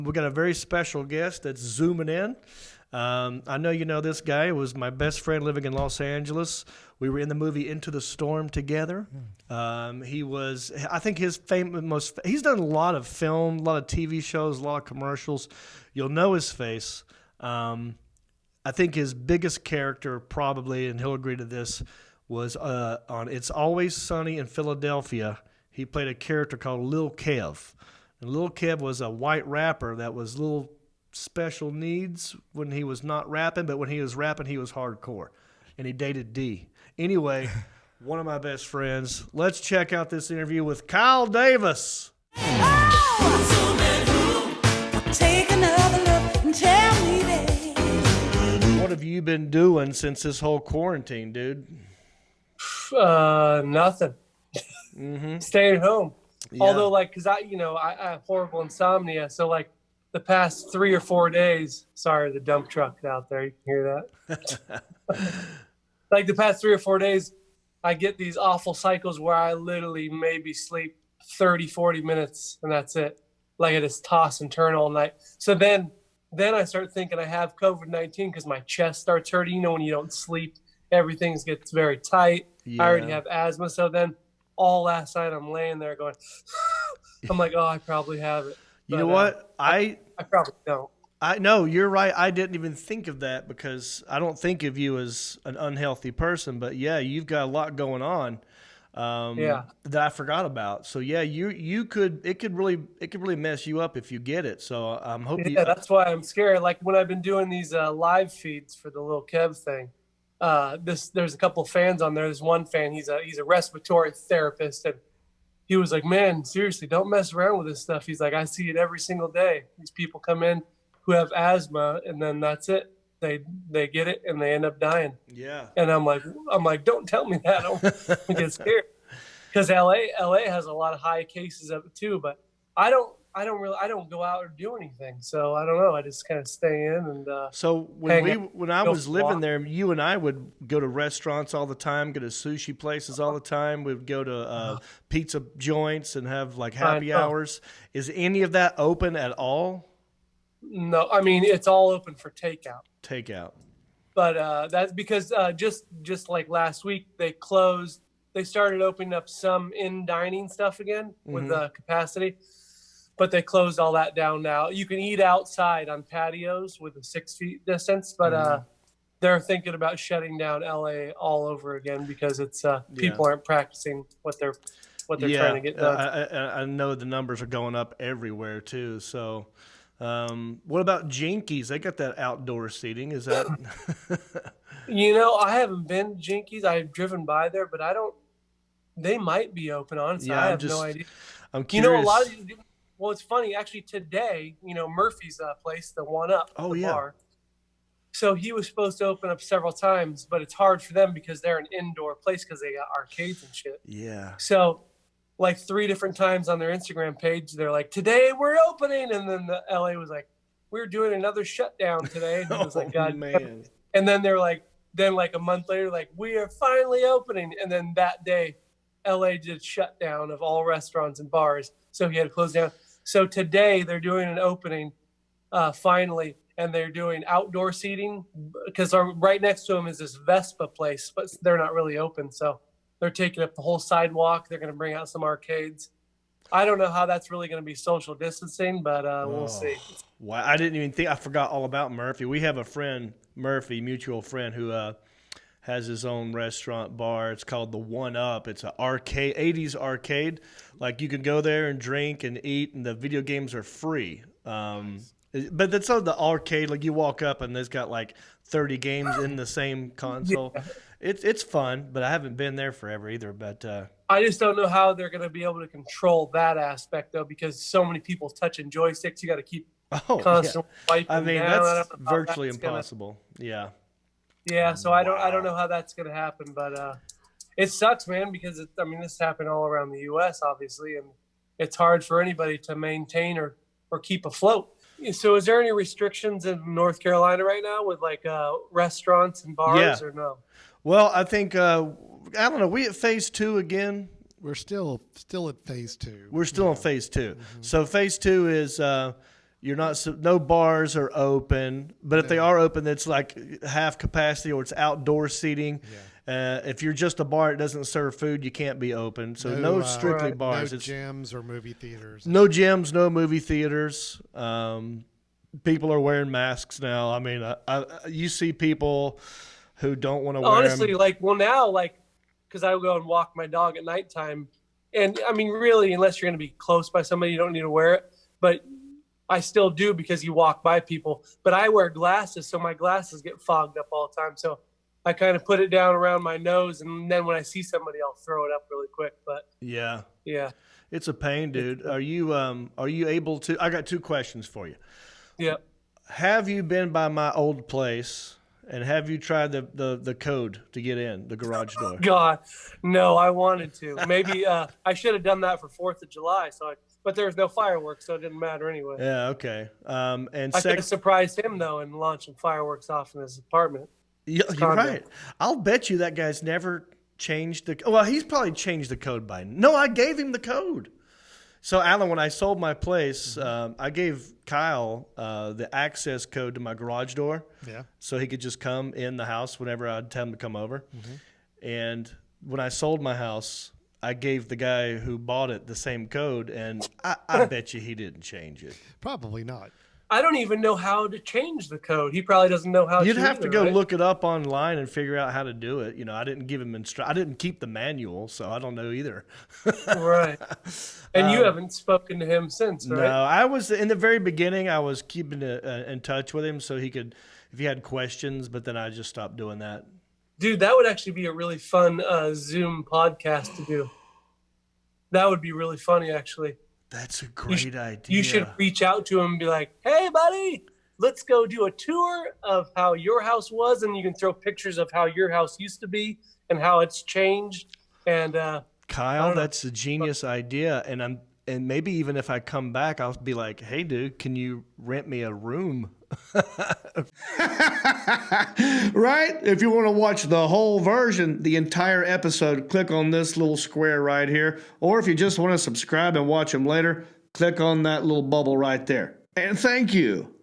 We got a very special guest that's zooming in. I know you know this guy. He was my best friend living in Los Angeles. We were in the movie Into the Storm together. He was, I think he's done a lot of film, a lot of TV shows, a lot of commercials. You'll know his face. I think his biggest character probably, and he'll agree to this, was on It's Always Sunny in Philadelphia. He played a character called Lil Kev. And Lil Kev was a white rapper that was little special needs when he was not rapping, but when he was rapping, he was hardcore. And he dated D. Anyway, one of my best friends. Let's check out this interview with Kyle Davis. Zoomin Who, take another look and tell me that. What have you been doing since this whole quarantine, dude? Nothing. Staying home. Yeah. Although, like, because I have horrible insomnia, so like the past 3 or 4 days. Sorry, the dump truck out there. You can hear that. Like the past 3 or 4 days, I get these awful cycles where I literally maybe sleep 30, 40 minutes, and that's it. Like I just toss and turn all night. So then I start thinking I have COVID-19 because my chest starts hurting. You know, when you don't sleep, everything gets very tight. Yeah. I already have asthma, so then all last night I'm laying there going, I'm like, oh, I probably have it. You know what? I probably don't. I know you're right. I didn't even think of that because I don't think of you as an unhealthy person. But yeah, you've got a lot going on that I forgot about. So yeah, it could really mess you up if you get it. So I'm hoping. Yeah, that's why I'm scared. Like when I've been doing these live feeds for the Lil Kev thing. There's a couple of fans on there. There's one fan. He's a respiratory therapist, and he was like, "Man, seriously, don't mess around with this stuff." He's like, "I see it every single day. These people come in who have asthma, and then that's it. They get it, and they end up dying." Yeah. And I'm like, "Don't tell me that. I get scared." Because LA has a lot of high cases of it too, but I don't go out or do anything. So I don't know. I just kind of stay in and. So when I was living there, you and I would go to restaurants all the time, go to sushi places all the time. We'd go to pizza joints and have like happy hours. Is any of that open at all? No, I mean it's all open for takeout. Takeout. But that's because just like last week they closed. They started opening up some in dining stuff again with capacity. But they closed all that down now. You can eat outside on patios with a 6 feet distance, but they're thinking about shutting down LA all over again because it's people aren't practicing what they're trying to get done. I know the numbers are going up everywhere too. So, what about Jinkies? They got that outdoor seating. Is that? I haven't been to Jinkies. I've driven by there, but I don't. They might be open. Honestly, yeah, I have no idea. I'm curious. A lot of these. Well, it's funny. Actually, today, Murphy's place, the one up, bar. So he was supposed to open up several times, but it's hard for them because they're an indoor place because they got arcades and shit. Yeah. So, like 3 different times on their Instagram page, they're like, "Today we're opening," and then the LA was like, "We're doing another shutdown today." And I was like, "God, man!" And then they're like, a month later, like, "We are finally opening," and then that day, LA did shutdown of all restaurants and bars, so he had to close down. So today they're doing an opening, finally, and they're doing outdoor seating because right next to them is this Vespa place, but they're not really open. So they're taking up the whole sidewalk. They're going to bring out some arcades. I don't know how that's really going to be social distancing, but we'll see. Wow, I didn't even think. I forgot all about Murphy. We have a friend, Murphy, mutual friend, who has his own restaurant bar. It's called the One Up. It's an arcade, 80s arcade. Like you can go there and drink and eat, and the video games are free. But that's on the arcade. Like you walk up and there's got like 30 games in the same console. Yeah. It's fun, but I haven't been there forever either. But I just don't know how they're going to be able to control that aspect though, because so many people touching joysticks. You got to keep constantly wiping. I mean, down. that's virtually impossible. Yeah. Yeah, so I don't know how that's going to happen, but it sucks, man, because this happened all around the U.S. obviously, and it's hard for anybody to maintain or keep afloat. So, is there any restrictions in North Carolina right now with like restaurants and bars or no? Well, I think I don't know. We at phase 2 again. We're still at phase 2. We're still in phase 2. Mm-hmm. So phase 2 is No bars are open, but if they are open, it's like half capacity or it's outdoor seating. Yeah. If you're just a bar, it doesn't serve food, you can't be open. So no strictly bars. No gyms or movie theaters. No gyms, no movie theaters. People are wearing masks now. I mean, you see people who don't want to wear them. Honestly, because I go and walk my dog at nighttime, and I mean, really, unless you're going to be close by somebody, you don't need to wear it. But I still do because you walk by people. But I wear glasses, so my glasses get fogged up all the time. So I kind of put it down around my nose, and then when I see somebody, I'll throw it up really quick. But yeah, it's a pain, dude. Are you able to? I got 2 questions for you. Yeah. Have you been by my old place? And have you tried the code to get in the garage door? God, no, I wanted to. Maybe I should have done that for 4th of July. But there was no fireworks, so it didn't matter anyway. Yeah, okay. And I could have surprised him, though, and launched some fireworks off in his apartment. You're right. I'll bet you that guy's never changed well, he's probably changed the code by now. No, I gave him the code. So, Alan, when I sold my place, I gave Kyle the access code to my garage door. Yeah. So he could just come in the house whenever I'd tell him to come over. Mm-hmm. And when I sold my house, I gave the guy who bought it the same code, and I bet you he didn't change it. Probably not. I don't even know how to change the code. He probably doesn't know how to. You'd have to go look it up online and figure out how to do it. You know, I didn't give him I didn't keep the manual, so I don't know either. Right. And you haven't spoken to him since, right? No, I was in the very beginning. I was keeping in touch with him so he could, if he had questions. But then I just stopped doing that. Dude, that would actually be a really fun Zoom podcast to do. That would be really funny, actually. That's a great idea. You should reach out to him and be like, hey, buddy, let's go do a tour of how your house was. And you can throw pictures of how your house used to be and how it's changed. And Kyle, that's a genius idea. And maybe even if I come back, I'll be like, hey, dude, can you rent me a room? Right? If you want to watch the whole version, the entire episode, click on this little square right here. Or if you just want to subscribe and watch them later, click on that little bubble right there. And thank you.